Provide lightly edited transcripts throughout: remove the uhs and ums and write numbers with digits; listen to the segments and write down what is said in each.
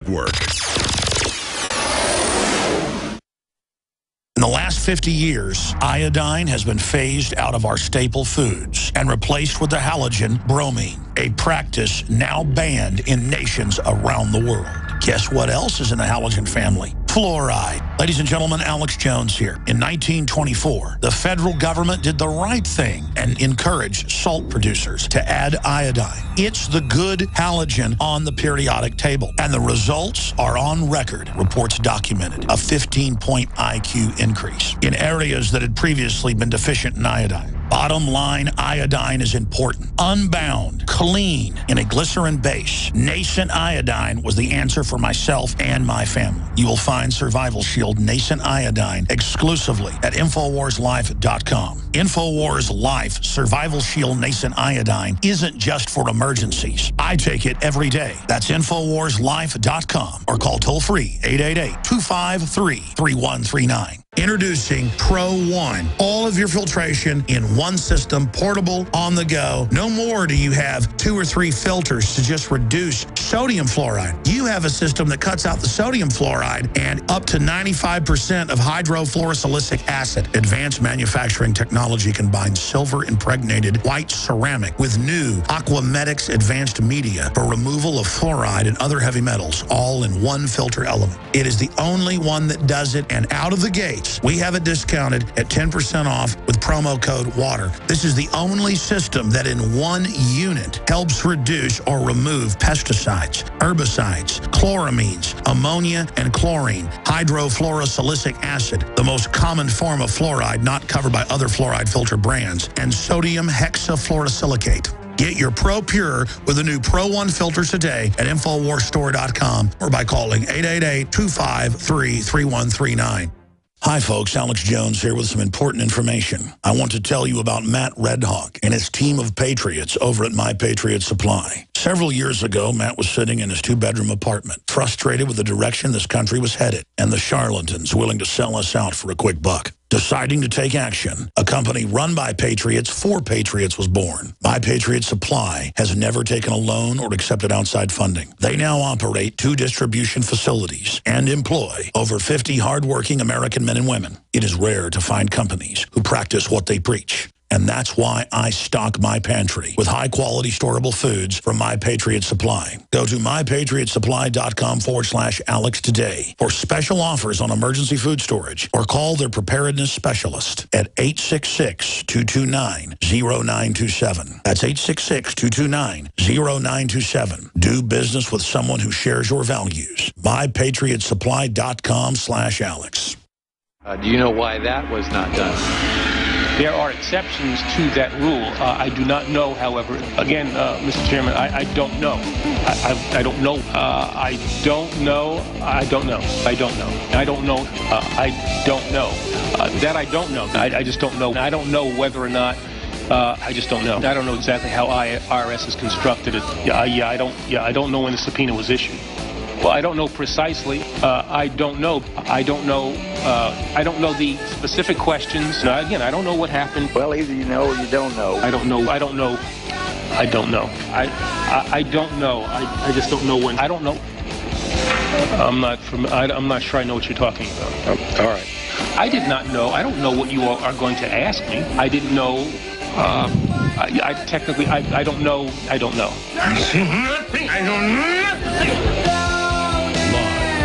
Work. In the last 50 years, iodine has been phased out of our staple foods and replaced with the halogen bromine, a practice now banned in nations around the world. Guess what else is in the halogen family? Fluoride. Ladies and gentlemen, Alex Jones here. In 1924, the federal government did the right thing and encouraged salt producers to add iodine. It's the good halogen on the periodic table, and the results are on record. Reports documented a 15-point IQ increase in areas that had previously been deficient in iodine. Bottom line, iodine is important. Unbound, clean, in a glycerin base. Nascent iodine was the answer for myself and my family. You will find Survival Shield Nascent Iodine exclusively at InfoWarsLife.com. InfoWars Life Survival Shield Nascent Iodine isn't just for emergencies. I take it every day. That's InfoWarsLife.com or call toll-free 888-253-3139. Introducing Pro One. All of your filtration in one system, portable, on the go. No more do you have 2 or 3 filters to just reduce sodium fluoride. You have a system that cuts out the sodium fluoride and up to 95% of hydrofluorosilicic acid. Advanced manufacturing technology combines silver-impregnated white ceramic with new Aquamedics advanced media for removal of fluoride and other heavy metals, all in one filter element. It is the only one that does it, and out of the gate, we have it discounted at 10% off with promo code WATER. This is the only system that in one unit helps reduce or remove pesticides, herbicides, chloramines, ammonia, and chlorine, hydrofluorosilicic acid, the most common form of fluoride not covered by other fluoride filter brands, and sodium hexafluorosilicate. Get your Pro Pure with the new Pro One filters today at InfoWarsStore.com or by calling 888-253-3139. Hi folks, Alex Jones here with some important information. I want to tell you about Matt Redhawk and his team of patriots over at My Patriot Supply. Several years ago, Matt was sitting in his 2-bedroom apartment, frustrated with the direction this country was headed and the charlatans willing to sell us out for a quick buck. Deciding to take action, a company run by patriots for patriots was born. My Patriot Supply has never taken a loan or accepted outside funding. They now operate 2 distribution facilities and employ over 50 hardworking American men and women. It is rare to find companies who practice what they preach. And that's why I stock my pantry with high-quality storable foods from My Patriot Supply. Go to mypatriotsupply.com/Alex today for special offers on emergency food storage or call their preparedness specialist at 866-229-0927. That's 866-229-0927. Do business with someone who shares your values. mypatriotsupply.com/Alex. Do you know why that was not done? There are exceptions to that rule. I do not know, however. Again, Mr. Chairman, I don't know. I don't know. I don't know. I don't know. I don't know. I don't know. I don't know. That I don't know. I just don't know. I don't know whether or not. I just don't know. I don't know exactly how IRS is constructed. I don't know when the subpoena was issued. Well, I don't know precisely. I don't know. I don't know. I don't know the specific questions. Again, I don't know what happened. Well, either you know or you don't know. I don't know. I don't know. I don't know. I don't know. I just don't know when. I don't know. I'm not sure I know what you're talking about. All right. I did not know. I don't know what you are going to ask me. I didn't know. I technically, I don't know. I don't know. Nothing. I don't know.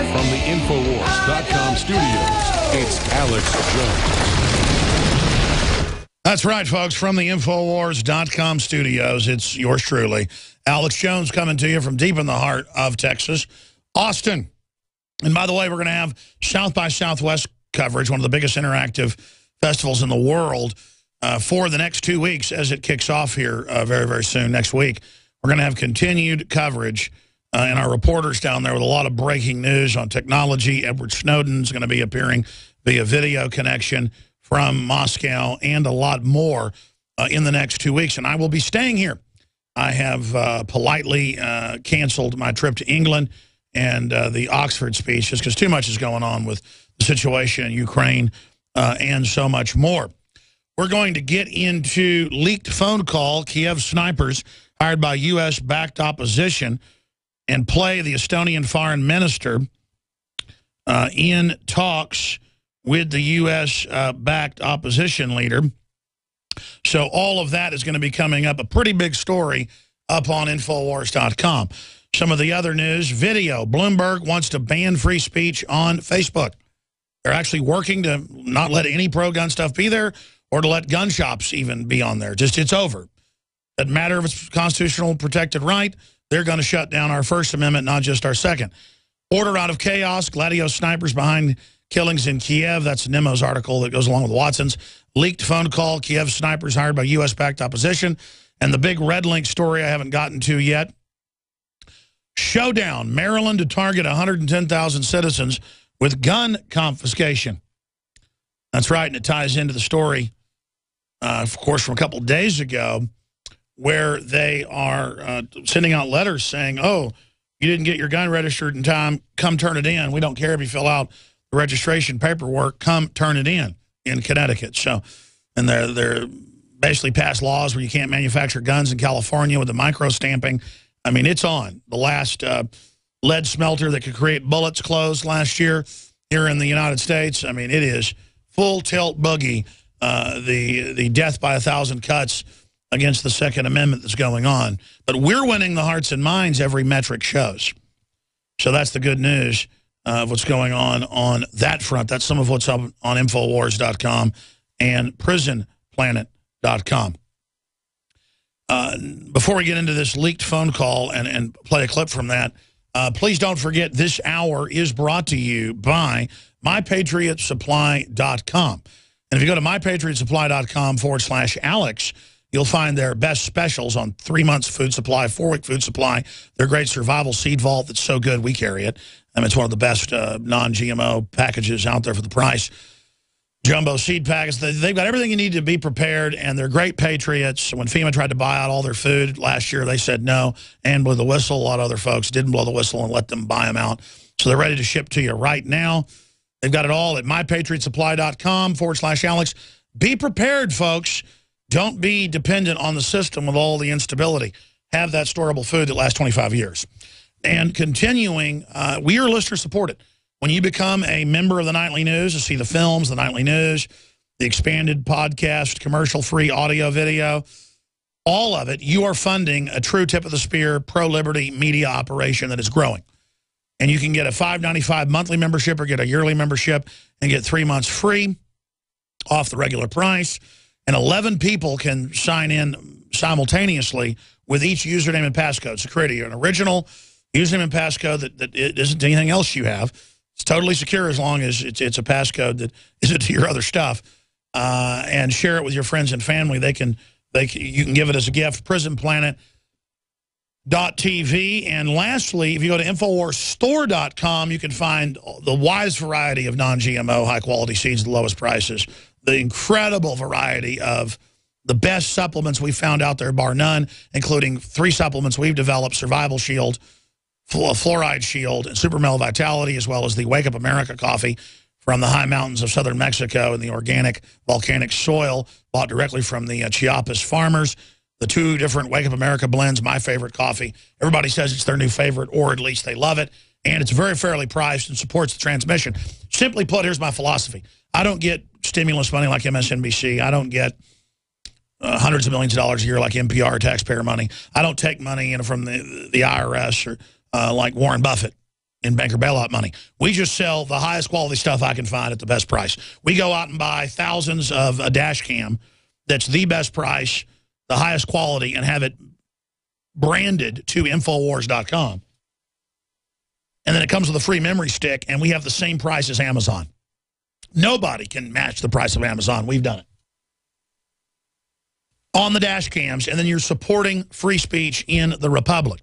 From the InfoWars.com studios, it's Alex Jones. That's right, folks. From the InfoWars.com studios, it's yours truly, Alex Jones, coming to you from deep in the heart of Texas, Austin. And by the way, we're going to have South by Southwest coverage, one of the biggest interactive festivals in the world, for the next 2 weeks as it kicks off here very, very soon, next week. We're going to have continued coverage and our reporters down there with a lot of breaking news on technology. Edward Snowden's going to be appearing via video connection from Moscow and a lot more in the next 2 weeks. And I will be staying here. I have politely canceled my trip to England and the Oxford speech just because too much is going on with the situation in Ukraine and so much more. We're going to get into leaked phone call, Kiev snipers hired by U.S.-backed opposition. and play the Estonian foreign minister in talks with the U.S.-backed opposition leader. So all of that is going to be coming up, a pretty big story up on Infowars.com. Some of the other news, video. Bloomberg wants to ban free speech on Facebook. They're actually working to not let any pro-gun stuff be there or to let gun shops even be on there. Just, it's over. Doesn't matter if it's constitutional protected right. They're going to shut down our First Amendment, not just our Second. Order out of chaos. Gladios snipers behind killings in Kiev. That's Nemo's article that goes along with Watson's. Leaked phone call. Kiev snipers hired by U.S.-backed opposition. And the big red link story I haven't gotten to yet. Showdown. Maryland to target 110,000 citizens with gun confiscation. That's right, and it ties into the story, of course, from a couple days ago, where they are sending out letters saying, oh, you didn't get your gun registered in time, come turn it in. We don't care if you fill out the registration paperwork, come turn it in Connecticut. So, and they're basically passed laws where you can't manufacture guns in California with the micro stamping. I mean, it's on. The last lead smelter that could create bullets closed last year here in the United States. I mean, it is full tilt boogie, the death by 1,000 cuts against the Second Amendment that's going on. But we're winning the hearts and minds, every metric shows. So that's the good news of what's going on that front. That's some of what's up on Infowars.com and PrisonPlanet.com. Before we get into this leaked phone call and play a clip from that, please don't forget this hour is brought to you by MyPatriotSupply.com. And if you go to MyPatriotSupply.com/Alex, you'll find their best specials on 3 months food supply, 4-week food supply. Their great survival seed vault that's so good we carry it. It's one of the best non-GMO packages out there for the price. Jumbo seed packets. They've got everything you need to be prepared, and they're great patriots. When FEMA tried to buy out all their food last year, they said no and blew the whistle. A lot of other folks didn't blow the whistle and let them buy them out. So they're ready to ship to you right now. They've got it all at MyPatriotSupply.com/Alex. Be prepared, folks. Don't be dependent on the system with all the instability. Have that storable food that lasts 25 years. And continuing, we are listener-supported. When you become a member of the Nightly News to see the films, the Nightly News, the expanded podcast, commercial-free audio, video, all of it, you are funding a true tip-of-the-spear, pro-liberty media operation that is growing. And you can get a $5.95 monthly membership or get a yearly membership and get 3 months free off the regular price. And 11 people can sign in simultaneously with each username and passcode. So create an original username and passcode that it isn't anything else you have. It's totally secure as long as it's a passcode that isn't to your other stuff. And share it with your friends and family. You can give it as a gift. PrisonPlanet.tv. And lastly, if you go to InfoWarsStore.com, you can find the widest variety of non-GMO, high-quality seeds at the lowest prices. The incredible variety of the best supplements we found out there, bar none, including 3 supplements we've developed: Survival Shield, Fluoride Shield, and Super Mel Vitality, as well as the Wake Up America coffee from the high mountains of southern Mexico and the organic volcanic soil bought directly from the Chiapas farmers. The 2 different Wake Up America blends, my favorite coffee. Everybody says it's their new favorite, or at least they love it. And it's very fairly priced and supports the transmission. Simply put, here's my philosophy. I don't get stimulus money like MSNBC. I don't get hundreds of millions of dollars a year like NPR taxpayer money. I don't take money from the IRS or like Warren Buffett in banker bailout money. We just sell the highest quality stuff I can find at the best price. We go out and buy thousands of a dash cam that's the best price, the highest quality, and have it branded to Infowars.com. And then it comes with a free memory stick, and we have the same price as Amazon. Nobody can match the price of Amazon. We've done it. On the dash cams, and then you're supporting free speech in the Republic.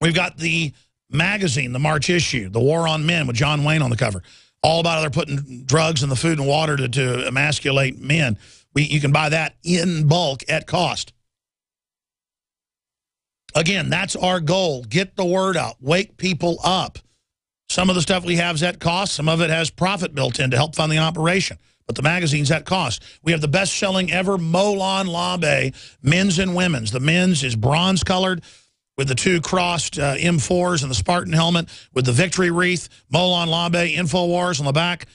We've got the magazine, the March issue, The War on Men with John Wayne on the cover. All about how they're putting drugs in the food and water to emasculate men. You can buy that in bulk at cost. Again, that's our goal. Get the word out. Wake people up. Some of the stuff we have is at cost. Some of it has profit built in to help fund the operation. But the magazine's at cost. We have the best-selling ever Molon Labe men's and women's. The men's is bronze-colored with the two crossed M4s and the Spartan helmet with the victory wreath, Molon Labe, InfoWars on the back.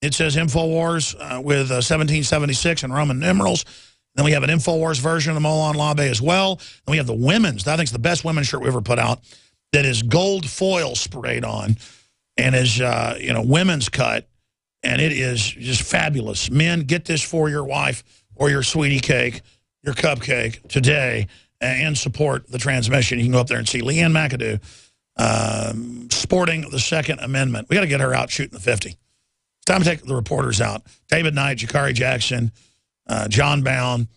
It says InfoWars with 1776 and Roman numerals. Then we have an InfoWars version of the Molon Labe as well. Then we have the women's. I think it's the best women's shirt we ever put out. That is gold foil sprayed on and is, women's cut. And it is just fabulous. Men, get this for your wife or your sweetie cake, your cupcake today, and support the transmission. You can go up there and see Leanne McAdoo sporting the Second Amendment. We got to get her out shooting the 50. It's time to take the reporters out. David Knight, Jakari Jackson, John Bound,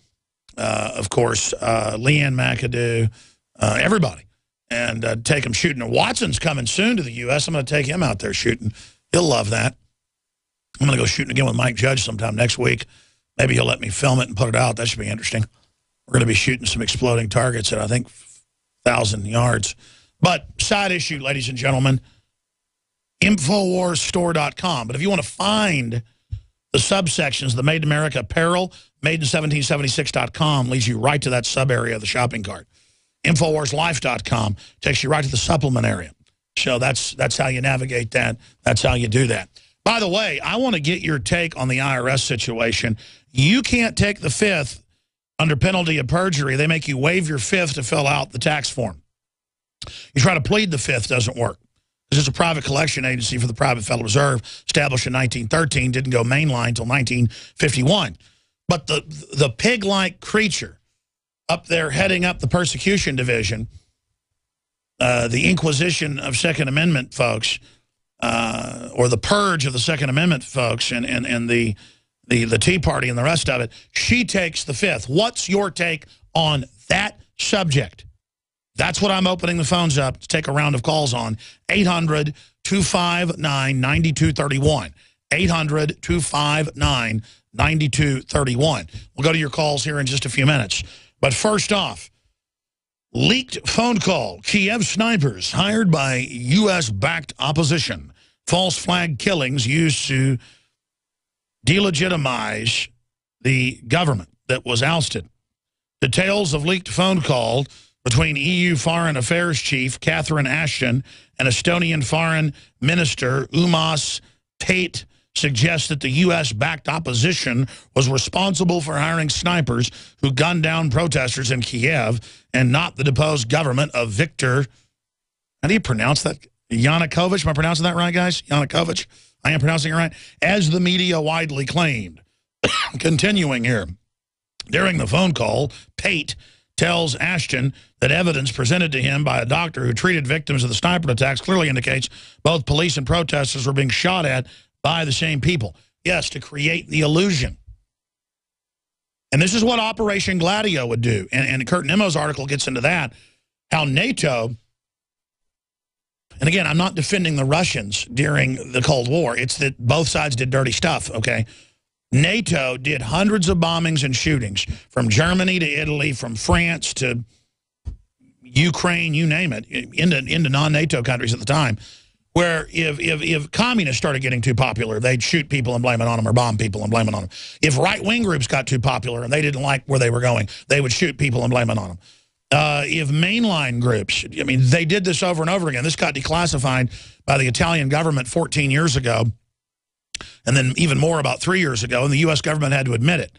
of course, Leanne McAdoo, everybody. And take him shooting. And Watson's coming soon to the U.S. I'm going to take him out there shooting. He'll love that. I'm going to go shooting again with Mike Judge sometime next week. Maybe he'll let me film it and put it out. That should be interesting. We're going to be shooting some exploding targets at, I think, 1,000 yards. But side issue, ladies and gentlemen, InfoWarsStore.com. But if you want to find the subsections, the Made in America apparel, Made in1776.com leads you right to that sub area of the shopping cart. InfoWarsLife.com takes you right to the supplement area. So that's how you navigate that. That's how you do that. By the way, I want to get your take on the IRS situation. You can't take the fifth under penalty of perjury. They make you waive your fifth to fill out the tax form. You try to plead the fifth, doesn't work. This is a private collection agency for the Private Federal Reserve, established in 1913, didn't go mainline until 1951. But the pig-like creature up there heading up the persecution division, the Inquisition of Second Amendment folks, or the purge of the Second Amendment folks, and the Tea Party and the rest of it, she takes the fifth. What's your take on that subject? That's what I'm opening the phones up to take a round of calls on. 800-259-9231. 800-259-9231. We'll go to your calls here in just a few minutes. But first off, leaked phone call. Kiev snipers hired by U.S.-backed opposition. False flag killings used to delegitimize the government that was ousted. Details of leaked phone call between EU Foreign Affairs Chief Catherine Ashton and Estonian Foreign Minister Umas Tate suggest that the U.S.-backed opposition was responsible for hiring snipers who gunned down protesters in Kiev and not the deposed government of Viktor. How do you pronounce that? Yanukovych? Am I pronouncing that right, guys? Yanukovych? I am pronouncing it right. As the media widely claimed. Continuing here. During the phone call, Tate tells Ashton that evidence presented to him by a doctor who treated victims of the sniper attacks clearly indicates both police and protesters were being shot at by the same people. Yes, to create the illusion. And this is what Operation Gladio would do. And Kurt Nemo's article gets into that, how NATO, and again, I'm not defending the Russians during the Cold War. It's that both sides did dirty stuff, okay? NATO did hundreds of bombings and shootings from Germany to Italy, from France to Ukraine, you name it, into non-NATO countries at the time, where if communists started getting too popular, they'd shoot people and blame it on them, or bomb people and blame it on them. If right-wing groups got too popular and they didn't like where they were going, they would shoot people and blame it on them. If mainline groups, I mean, they did this over and over again. This got declassified by the Italian government 14 years ago, and then even more about 3 years ago, and the U.S. government had to admit it.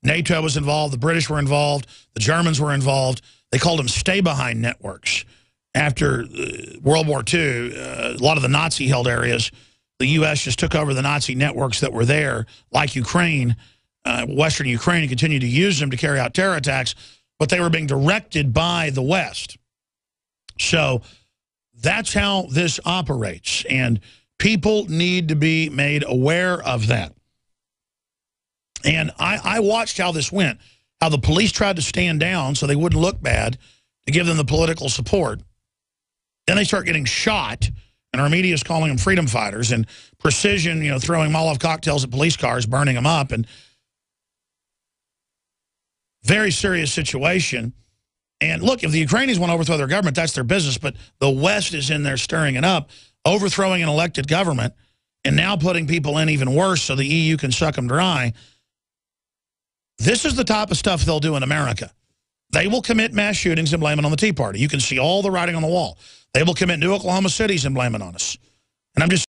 NATO was involved, the British were involved, the Germans were involved. They called them stay-behind networks. After World War II, a lot of the Nazi-held areas, the U.S. just took over the Nazi networks that were there, like Ukraine, Western Ukraine, and continued to use them to carry out terror attacks, but they were being directed by the West. So that's how this operates, and people need to be made aware of that. And I watched how this went, how the police tried to stand down so they wouldn't look bad to give them the political support. Then they start getting shot, and our media is calling them freedom fighters, and Precision, throwing Molotov cocktails at police cars, burning them up, and very serious situation. And look, if the Ukrainians want to overthrow their government, that's their business, but the West is in there stirring it up, overthrowing an elected government, and now putting people in even worse so the EU can suck them dry. This is the type of stuff they'll do in America. They will commit mass shootings and blame it on the Tea Party. You can see all the writing on the wall. They will commit new Oklahoma cities and blame it on us. And I'm just